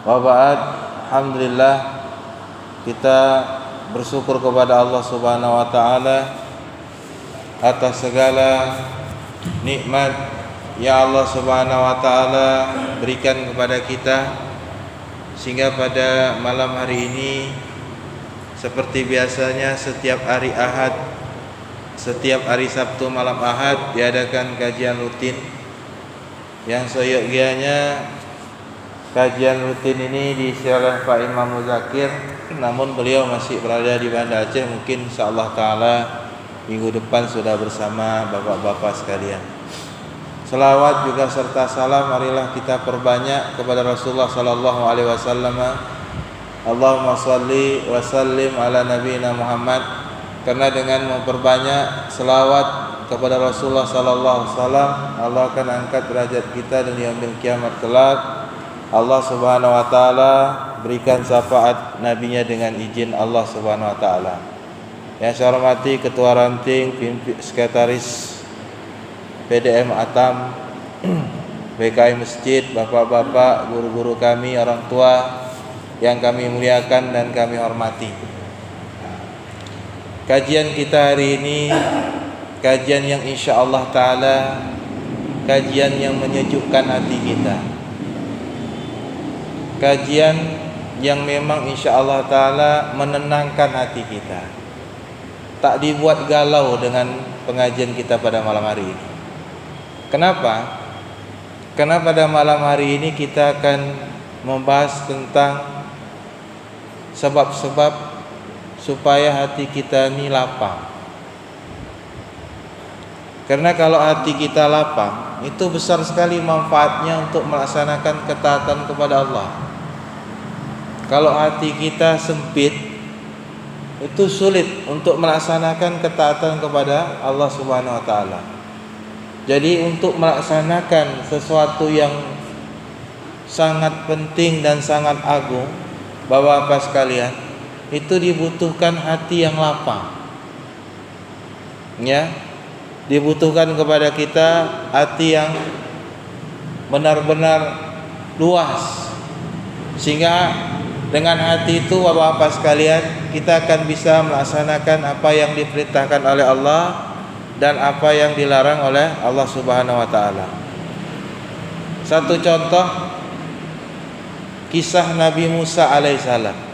Wa ba'd, alhamdulillah kita bersyukur kepada Allah Subhanahu wa taala atas segala nikmat yang Allah Subhanahu wa taala berikan kepada kita, sehingga pada malam hari ini seperti biasanya setiap hari Ahad, setiap hari Sabtu malam Ahad diadakan kajian rutin yang seyogianya kajian rutin ini diisi oleh Pak Imam Muzakir, namun beliau masih berada di Banda Aceh. Mungkin insyaallah taala minggu depan sudah bersama bapak-bapak sekalian. Selawat juga serta salam marilah kita perbanyak kepada Rasulullah sallallahu alaihi wasallam. Allahumma shalli wa sallim ala nabiyina Muhammad. Karena dengan memperbanyak selawat kepada Rasulullah sallallahu alaihi wasallam, Allah akan angkat derajat kita dan yaumil kiamat kelak. Allah Subhanahu wa taala berikan syafaat nabinya dengan izin Allah Subhanahu wa taala. Yang saya hormati Ketua Ranting, Sekretaris PDM Atam, BKI Masjid, bapak-bapak, guru-guru kami, orang tua yang kami muliakan dan kami hormati. Kajian kita hari ini kajian yang insyaallah taala kajian yang menyejukkan hati kita. Kajian yang memang insyaallah taala menenangkan hati kita. Tak dibuat galau dengan pengajian kita pada malam hari ini. Kenapa? Karena pada malam hari ini kita akan membahas tentang sebab-sebab supaya hati kita ini lapang. Karena kalau hati kita lapang, itu besar sekali manfaatnya untuk melaksanakan ketaatan kepada Allah. Kalau hati kita sempit, itu sulit untuk melaksanakan ketaatan kepada Allah Subhanahu wa taala. Jadi untuk melaksanakan sesuatu yang sangat penting dan sangat agung, Bapak-bapak sekalian, itu dibutuhkan hati yang lapang. Ya, dibutuhkan kepada kita hati yang benar-benar luas, sehingga dengan hati itu bapak-bapak sekalian kita akan bisa melaksanakan apa yang diperintahkan oleh Allah dan apa yang dilarang oleh Allah Subhanahu wa taala. Satu contoh kisah Nabi Musa alaihissalam.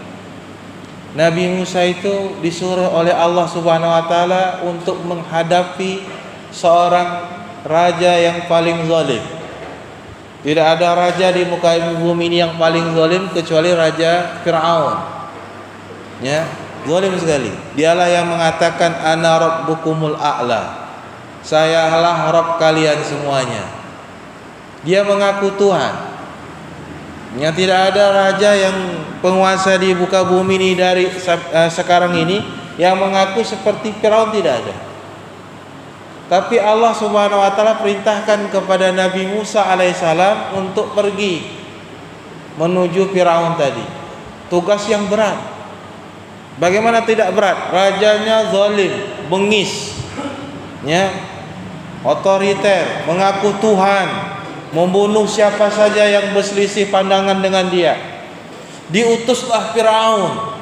Nabi Musa itu disuruh oleh Allah Subhanahu wa taala untuk menghadapi seorang raja yang paling zalim. Tidak ada raja di muka bumi ini yang paling zalim kecuali Raja Fir'aun. Ya, zalim sekali. Dialah yang mengatakan ana rabbukumul a'la. Sayalah Rabb kalian semuanya. Dia mengaku Tuhan. Ya, tidak ada raja yang penguasa di muka bumi ini dari sekarang ini yang mengaku seperti Fir'aun, tidak ada. Tapi Allah Subhanahu wa taala perintahkan kepada Nabi Musa alaihissalam untuk pergi menuju Firaun tadi. Tugas yang berat. Bagaimana tidak berat? Rajanya zalim, bengis, ya, otoriter, mengaku Tuhan, membunuh siapa saja yang berselisih pandangan dengan dia. Diutuslah Firaun.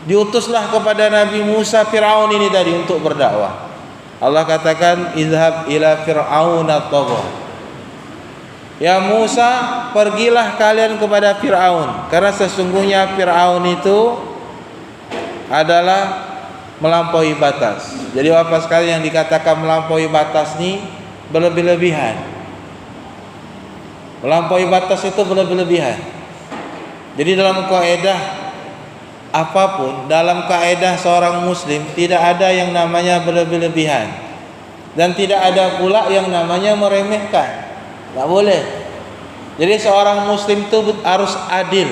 Diutuslah kepada Nabi Musa Firaun ini tadi untuk berdakwah. Allah katakan izhab ila fir'auna tagha. Ya Musa, pergilah kalian kepada Fir'aun, karena sesungguhnya Fir'aun itu adalah melampaui batas. Jadi apa sekali yang dikatakan melampaui batas ini berlebih-lebihan. Melampaui batas itu berlebih-lebihan. Jadi dalam kaidah apapun, dalam kaidah seorang muslim tidak ada yang namanya berlebih-lebihan, dan tidak ada pula yang namanya meremehkan. Tak boleh. Jadi seorang muslim itu harus adil.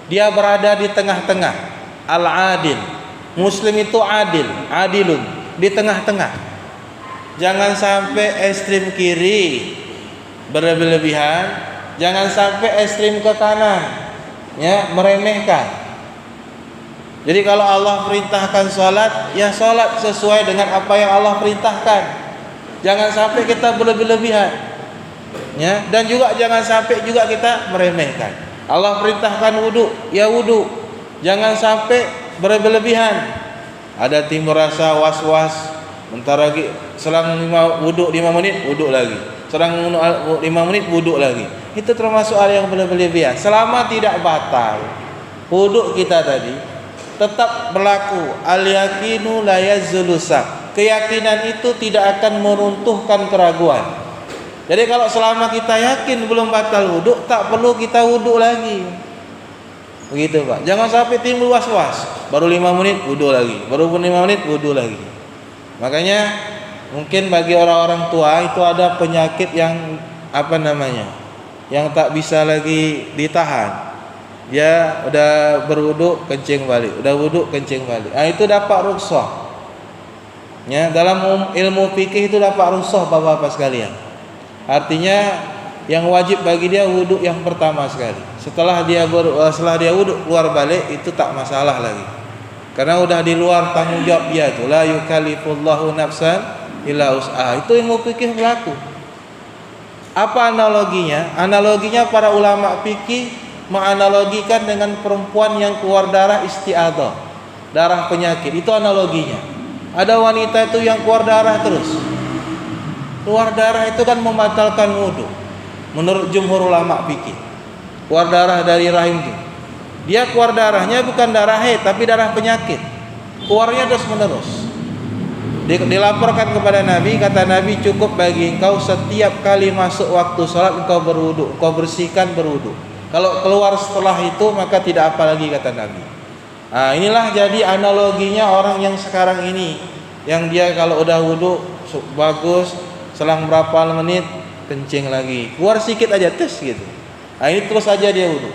Dia berada di tengah-tengah. Al-adil. Muslim itu adil, adilun, di tengah-tengah. Jangan sampai ekstrem kiri berlebih-lebihan, jangan sampai ekstrem ke kanan, ya, meremehkan. Jadi kalau Allah perintahkan sholat, ya sholat sesuai dengan apa yang Allah perintahkan. Jangan sampai kita berlebih-lebihan, ya, dan juga jangan sampai juga kita meremehkan. Allah perintahkan wudu, ya wudu. Jangan sampai berlebihan. Ada timbul rasa was-was, mentara lagi selang wudu 5 menit wudu lagi. Selang 5 menit wudu lagi. Itu termasuk hal yang berlebihan. Selama tidak batal wudu kita tadi tetap berlaku. Al-yaqinu la yazulu syak. Keyakinan itu tidak akan meruntuhkan keraguan. Jadi kalau selama kita yakin belum batal wudu, tak perlu kita wudu lagi. Begitu Pak. Jangan sampai timbul was-was. Baru 5 menit wudu lagi. Baru 5 menit wudu lagi. Makanya mungkin bagi orang-orang tua itu ada penyakit yang yang tak bisa lagi ditahan. Dia udah berwudu kencing balik, udah wudu kencing balik. Itu dapat rukhsah. Ya, dalam ilmu fikih itu dapat rukhsah Bapak-bapak sekalian. Artinya yang wajib bagi dia wudu yang pertama sekali. Setelah dia wudu keluar balik itu tak masalah lagi. Karena udah di luar tanggung jawab dia itu. La yukallifullahu nafsan illa wus'aha. Itu ilmu fikih berlaku. Apa analoginya? Analoginya para ulama fikih menganalogikan dengan perempuan yang keluar darah isti'adah, darah penyakit. Itu analoginya. Ada wanita itu yang keluar darah terus. Keluar darah itu kan membatalkan wudu. Menurut jumhur ulama fikih. Keluar darah dari rahim itu. Dia keluar darahnya bukan darah haid tapi darah penyakit. Keluarnya terus menerus. Dilaporkan kepada Nabi, kata Nabi, cukup bagi engkau setiap kali masuk waktu salat engkau berwudu, engkau bersihkan berwudu. Kalau keluar setelah itu maka tidak apa lagi, kata Nabi. Inilah jadi analoginya orang yang sekarang ini, yang dia kalau udah wudu bagus, selang berapa menit kencing lagi, keluar sedikit aja tes gitu. Ini terus aja dia wudu.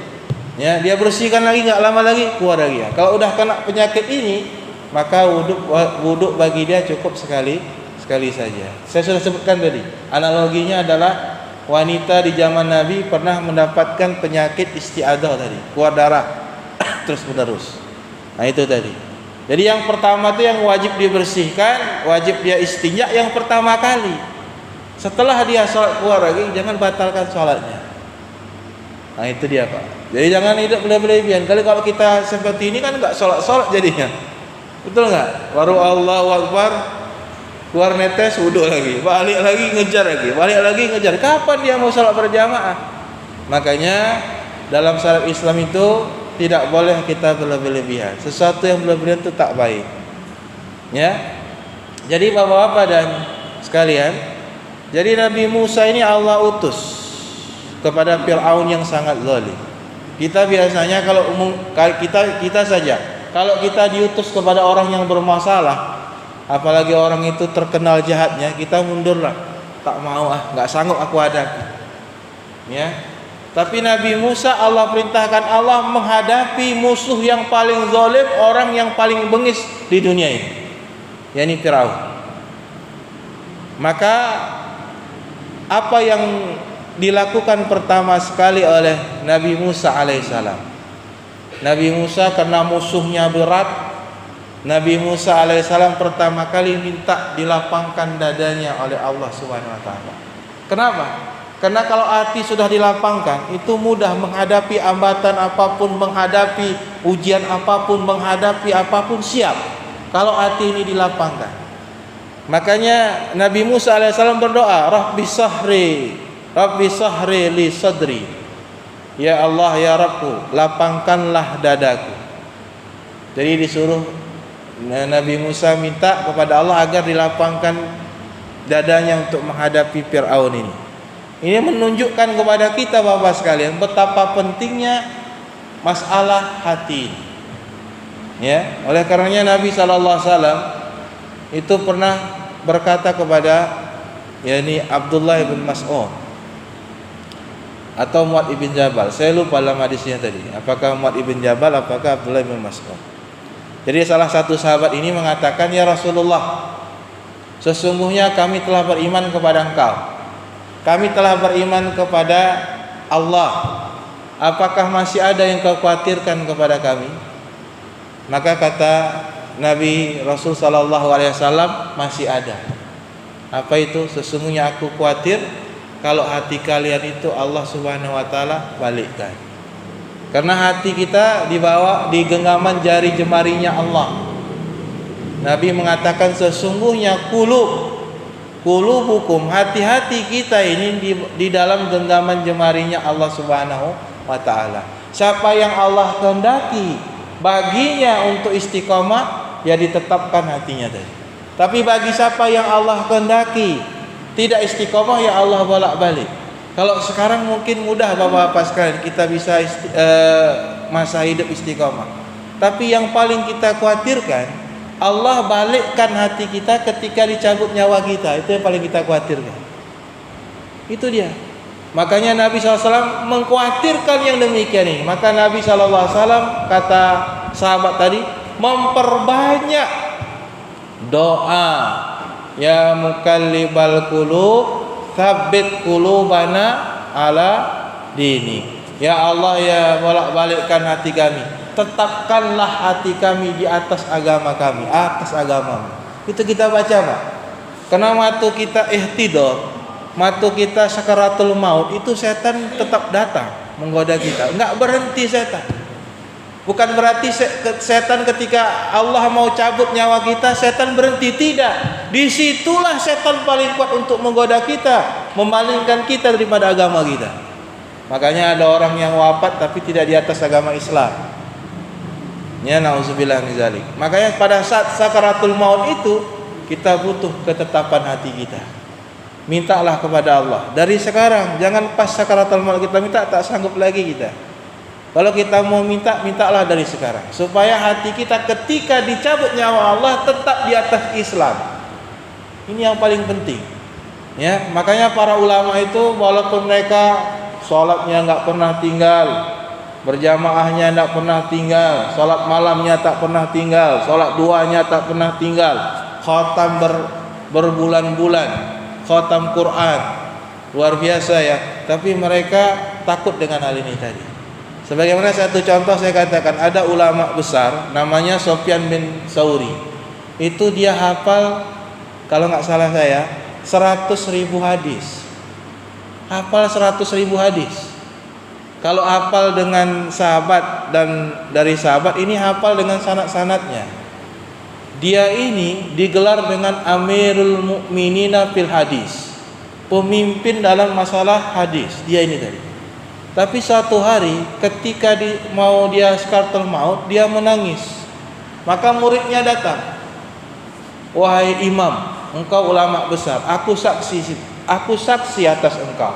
Ya, dia bersihkan lagi, nggak lama lagi keluar lagi. Kalau udah kena penyakit ini, maka wudu bagi dia cukup sekali saja. Saya sudah sebutkan tadi. Analoginya adalah wanita di zaman Nabi pernah mendapatkan penyakit isti'adah tadi, keluar darah terus menerus. Itu tadi. Jadi yang pertama itu yang wajib dibersihkan, wajib dia istinja yang pertama kali. Setelah dia sholat keluar lagi, jangan batalkan sholatnya. Itu dia Pak. Jadi jangan hidup berlebihan. Kalau kita seperti ini kan nggak sholat jadinya. Betul nggak? Baru Allahu Akbar, keluar netes, wudu lagi, balik lagi ngejar lagi, balik lagi ngejar. Kapan dia mau sholat berjamaah? Makanya dalam syariat Islam itu tidak boleh kita berlebihan. Sesuatu yang berlebihan itu tak baik. Ya. Jadi Bapak-bapak dan sekalian, jadi Nabi Musa ini Allah utus kepada Fir'aun yang sangat zalim. Kita biasanya kalau kita saja, kalau kita diutus kepada orang yang bermasalah, apalagi orang itu terkenal jahatnya, kita mundurlah. Tak mau nggak sanggup aku hadapi. Ya. Tapi Nabi Musa Allah perintahkan Allah menghadapi musuh yang paling zalim, orang yang paling bengis di dunia ini, yakni Firaun. Maka apa yang dilakukan pertama sekali oleh Nabi Musa alaihissalam? Nabi Musa karena musuhnya berat, Nabi Musa alaihissalam pertama kali minta dilapangkan dadanya oleh Allah Subhanahu wa taala. Kenapa? Karena kalau hati sudah dilapangkan, itu mudah menghadapi hambatan apapun, menghadapi ujian apapun, menghadapi apapun siap. Kalau hati ini dilapangkan. Makanya Nabi Musa alaihissalam berdoa, Rabbi sahri li sadri. Ya Allah ya Rabbku, lapangkanlah dadaku. Jadi disuruh Nabi Musa minta kepada Allah agar dilapangkan dadanya untuk menghadapi Fir'aun ini. Ini menunjukkan kepada kita Bapak sekalian betapa pentingnya masalah hati. Ya, oleh karenanya Nabi SAW itu pernah berkata kepada yakni Abdullah bin Mas'ud atau Mu'adz ibn Jabal. Saya lupa dalam hadisnya tadi. Apakah Mu'adz ibn Jabal, apakah Abdullah bin Mas'ud. Jadi salah satu sahabat ini mengatakan, ya Rasulullah, sesungguhnya kami telah beriman kepada Engkau. Kami telah beriman kepada Allah. Apakah masih ada yang kau khawatirkan kepada kami? Maka kata Nabi Rasul sallallahu alaihi wasallam, masih ada. Apa itu? Sesungguhnya aku khawatir kalau hati kalian itu Allah Subhanahu wa taala balikkan. Karena hati kita dibawa di genggaman jari jemarinya Allah. Nabi mengatakan sesungguhnya qulubukum, hati-hati kita ini di dalam genggaman jemarinya Allah Subhanahu wa taala. Siapa yang Allah kehendaki baginya untuk istiqomah, ya ditetapkan hatinya tadi. Tapi bagi siapa yang Allah kehendaki tidak istiqomah, ya Allah bolak-balik. Kalau sekarang mungkin mudah Bapak-bapak sekalian kita bisa masa hidup istiqomah. Tapi yang paling kita khawatirkan, Allah balikkan hati kita ketika dicabut nyawa kita. Itu yang paling kita khawatirkan. Itu dia. Makanya Nabi SAW mengkhawatirkan yang demikian ini. Maka Nabi SAW kata sahabat tadi, memperbanyak doa. Ya mukallibal qulub, tsabbit qulubana ala dini. Ya Allah, ya bolak-balikkan hati kami, tetapkanlah hati kami di atas agama kami, atas agamamu. Itu kita baca, Pak. Karena waktu kita ihtidar, waktu kita sakaratul maut, itu setan tetap datang menggoda kita. Enggak berhenti setan. Bukan berarti setan ketika Allah mau cabut nyawa kita, setan berhenti. Tidak. Disitulah setan paling kuat untuk menggoda kita, memalingkan kita daripada agama kita. Makanya ada orang yang wafat tapi tidak di atas agama Islam. Ya, na'udzubillah min dzalik. Makanya pada saat sakaratul maut itu kita butuh ketetapan hati kita. Mintalah kepada Allah dari sekarang, jangan pas sakaratul maut kita minta tak sanggup lagi kita. Kalau kita mau minta, mintalah dari sekarang supaya hati kita ketika dicabut nyawa Allah tetap di atas Islam. Ini yang paling penting. Ya, makanya para ulama itu walaupun mereka sholatnya enggak pernah tinggal, berjamaahnya tidak pernah tinggal, sholat malamnya tak pernah tinggal, sholat duanya tak pernah tinggal, khatam berbulan-bulan, khatam Quran, luar biasa ya. Tapi mereka takut dengan hal ini tadi. Sebagaimana satu contoh saya katakan, ada ulama besar namanya Sufyan bin Tsauri. Itu dia hafal, kalau nggak salah saya, 100.000 hadis. Hafal 100.000 hadis. Kalau hafal dengan sahabat dan dari sahabat, ini hafal dengan sanad-sanadnya. Dia ini digelar dengan Amirul Mukminina fil hadis, pemimpin dalam masalah hadis. Dia ini tadi. Tapi suatu hari ketika mau dia sakaratul maut, dia menangis. Maka muridnya datang. Wahai imam, engkau ulama besar, aku saksi atas engkau.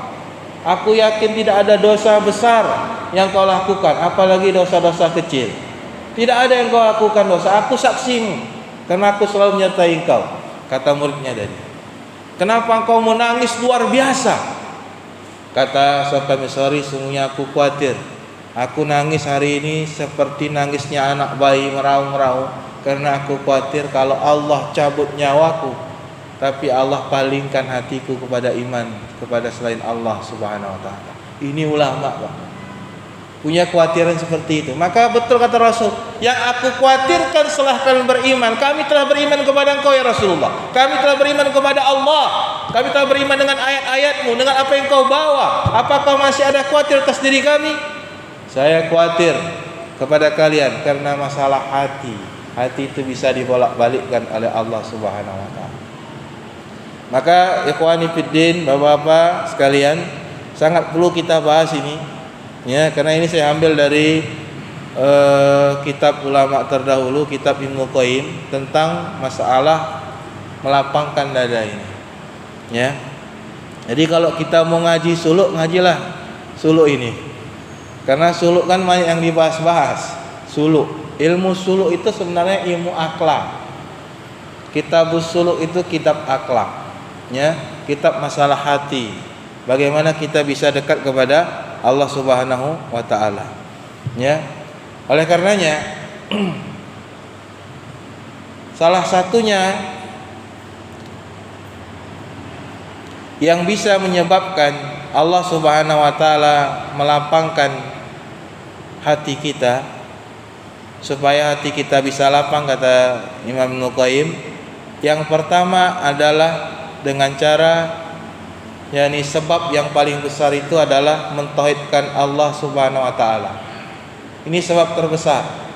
Aku yakin tidak ada dosa besar yang kau lakukan, apalagi dosa-dosa kecil. Tidak ada yang kau lakukan dosa, aku saksimu, karena aku selalu menyertai engkau. Kata muridnya tadi. Kenapa engkau menangis luar biasa? Kata Sufyan bin Tsauri, sungguhnya aku khawatir. Aku nangis hari ini seperti nangisnya anak bayi meraung-raung, karena aku khawatir kalau Allah cabut nyawaku, tapi Allah palingkan hatiku kepada iman kepada selain Allah Subhanahu wa taala. Ini ulama, Pak. Punya kekhawatiran seperti itu. Maka betul kata Rasul, yang aku khawatirkan setelah kami beriman, kami telah beriman kepada Engkau ya Rasulullah. Kami telah beriman kepada Allah. Kami telah beriman dengan ayat-ayatmu, dengan apa yang Kau bawa. Apakah masih ada khawatir atas diri kami? Saya khawatir kepada kalian karena masalah hati. Hati itu bisa dibolak-balikkan oleh Allah Subhanahu wa taala. Maka ikhwani fiddin, Bapak-bapak sekalian, sangat perlu kita bahas ini. Ya, karena ini saya ambil dari kitab ulama terdahulu, kitab Ibnu Qayyim, tentang masalah melapangkan dada ini. Ya. Jadi kalau kita mau ngaji suluk, ngajilah suluk ini. Karena suluk kan banyak yang dibahas-bahas. Suluk, ilmu suluk itu sebenarnya ilmu akhlak. Kitab suluk itu kitab akhlak. Ya, kitab masalah hati. Bagaimana kita bisa dekat kepada Allah Subhanahu wa taala. Ya. Oleh karenanya salah satunya yang bisa menyebabkan Allah Subhanahu wa taala melapangkan hati kita, supaya hati kita bisa lapang, kata Imam Ibnu Qayyim, yang pertama adalah dengan cara, yakni sebab yang paling besar itu adalah mentauhidkan Allah Subhanahu wa taala. Ini sebab terbesar.